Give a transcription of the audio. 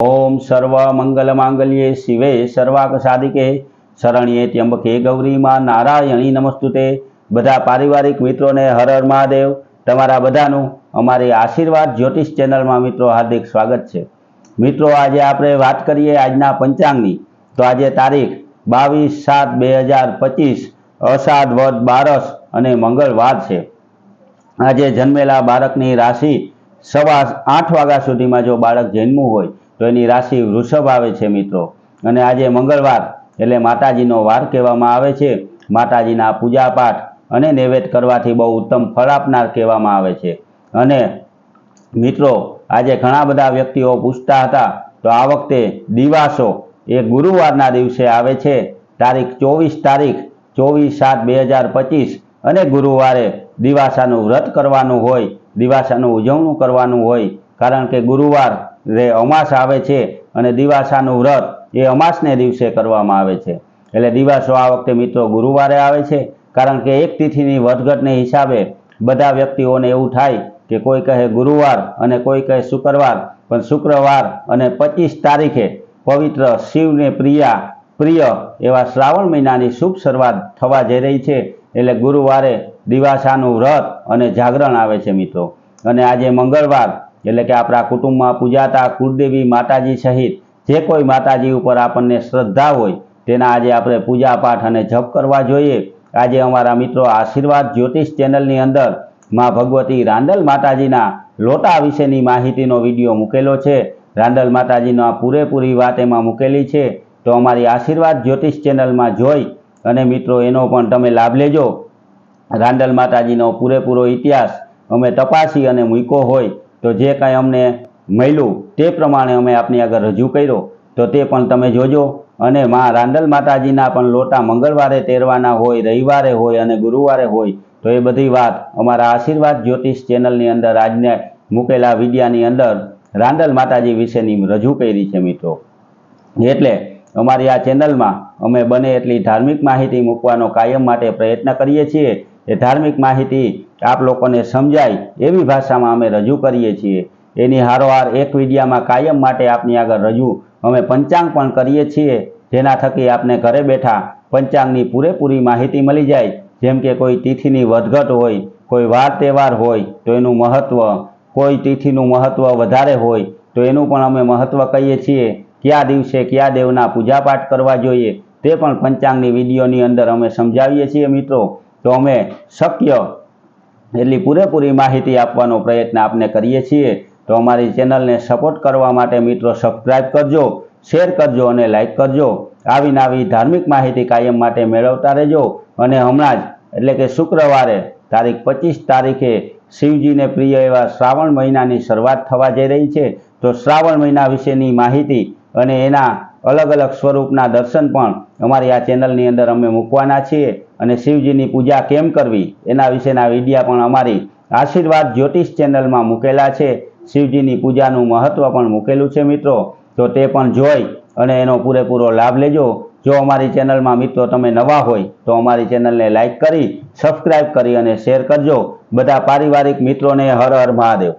ओम सर्व मंगल मांगल्ये शिवे सर्वाक साधिके शरण्ये त्र्यंबके गौरी मां नारायणी नमस्तुते। बधा पारिवारिक मित्रों ने हर हर महादेव। तमारा बधानु अमारी आशीर्वाद ज्योतिष चेनल में मित्रों हार्दिक स्वागत है। मित्रों आज आपणे बात करिए आजना पंचांगनी। तो आज तारीख 22/7/2025 अषाढ़ वद 12 अने मंगलवार है। आज जन्मेला बाळकनी राशि 8:15 वाग्या सुधीमां जो बाळक जन्म्युं होय तो एनी राशि वृषभ आवे छे मित्रों। अने आजे मंगलवार एटले माताजीनो वार कहेवामां आवे छे। माताजीना पूजा पाठ अने नैवेद्य करवाथी बहु उत्तम फल आपनार कहेवामां आवे छे। अने मित्रों आजे घणा बधा व्यक्तिओ पूछता हता तो आ वखते दिवासो ए गुरुवारना दिवसे आवे छे। तारीख 24/7/2025 अने गुरुवारे दिवासानुं व्रत करवानुं होय, दिवासानुं उजवणुं करवानुं होय। कारण के गुरुवार रे अमास आवे छे अने दिवासानुं व्रत ए अमासने दिवसे करवामां आवे छे। एटले दिवासो आ वखते मित्रों गुरुवारे आवे छे। कारण के एक तिथिनी वर्षगटने हिसाबे बधा व्यक्तिओने एवुं थाय के कोई कहे गुरुवार अने कोई कहे शुक्रवार, पण शुक्रवार अने 25 तारीखे पवित्र शिवने प्रिय एवा श्रावण महीनानी शुभ शरूआत थवा जई रही छे। एटले गुरुवारे दिवासानुं व्रत अने जागरण आवे छे मित्रों। अने आजे मंगलवार एटले के आपणा कुटुंबमां पूजाता कुलदेवी माताजी सहित जे कोई माताजी उपर आपणने श्रद्धा होय तेना आजे आपणे पूजा पाठ अने जप करवा जोईए। आजे अमारा मित्रों आशीर्वाद ज्योतिष चेनलनी अंदर मां भगवती रांदल माताजीना लोटा विशेनी माहितीनो विडियो मूकेलो छे। रांदल माताजीनो पूरेपूरी वात एमां मूकेली छे। तो अमारी आशीर्वाद ज्योतिष चेनलमां जोई अने मित्रों एनो पण तमे लाभ लेजो। रांदल माताजीनो पूरेपूरो इतिहास अमे तपासी अने मूक्यो होय तो जे कांई अमने मळ्युं ते प्रमाणे अमे आपनी आगळ रजू कर्यो तो ते पण तमे जोजो। अने मां रांदल माताजीना पण लोटा मंगलवारे तेरवाना होय, रविवारे होय अने गुरुवारे होय तो ए बधी वात अमारा आशीर्वाद ज्योतिष चेनलनी अंदर आजने मूकेला विडियानी अंदर रांदल माताजी विशेनी रजू करी छे मित्रों। एटले अमारी आ चेनलमां अमे बने एटली धार्मिक माहिती मूकवानो कायम माटे प्रयत्न करीए छीए। ए धार्मिक माहिती आप लोकोने समजाय एवी भाषामां अमे रजू करीए छीए। एनी हारोहार एक विडियामां कायम माटे आपनी आगळ रजू अमे पंचांग पण करीए छीए, जेना थकी आपने घरे बैठा पंचांगनी पूरेपूरी माहिती मळी जाय। जेम के कोई तिथिनी वधघट होय, कोई वार तहेवार होय तो एनुं महत्व, कोई तिथिनुं महत्व वधारे होय तो एनुं पण अमे महत्व कहीए छीए। क्या दिवसे क्या देवना पूजा पाठ करवा जोईए ते पण पंचांगनी विडियोनी अंदर अमे समजावीए छीए मित्रों। तो अमे शक्य एटली पूरेपूरी माहिती आपवानो प्रयत्न आपने करीए छीए। तो अमारी चेनलने सपोर्ट करवा माटे मित्रों सब्सक्राइब करजो, शेर करजो अने लाइक करजो। आवी नवी धार्मिक माहिती कायम माटे मेळवता रहेजो। अने हमणां ज एटले के शुक्रवारे तारीख 25 तारीखे शिवजीने प्रिय एवा श्रावण महीनानी शरूआत थवा जई रही छे। तो श्रावण महीना विशेनी माहिती अने एना अलग अलग स्वरूपना दर्शन पण अमारी आ चेनलनी अंदर अमे मूकवाना छीए। अने शिवजीनी पूजा केम करवी एना विशेना विडिया पण अमारी आशीर्वाद ज्योतिष चेनलमां मूकेला छे। शिवजीनी पूजानुं महत्व पण मूकेलुं छे मित्रों। तो ते पण जोई अने एनो पूरेपूरो लाभ लेजो। जो अमारी चेनलमां मित्रों तमे नवा होय तो अमारी चेनलने लाइक करी, सब्सक्राइब करी अने शेर करजो। बधा पारिवारिक मित्रों ने हर हर महादेव।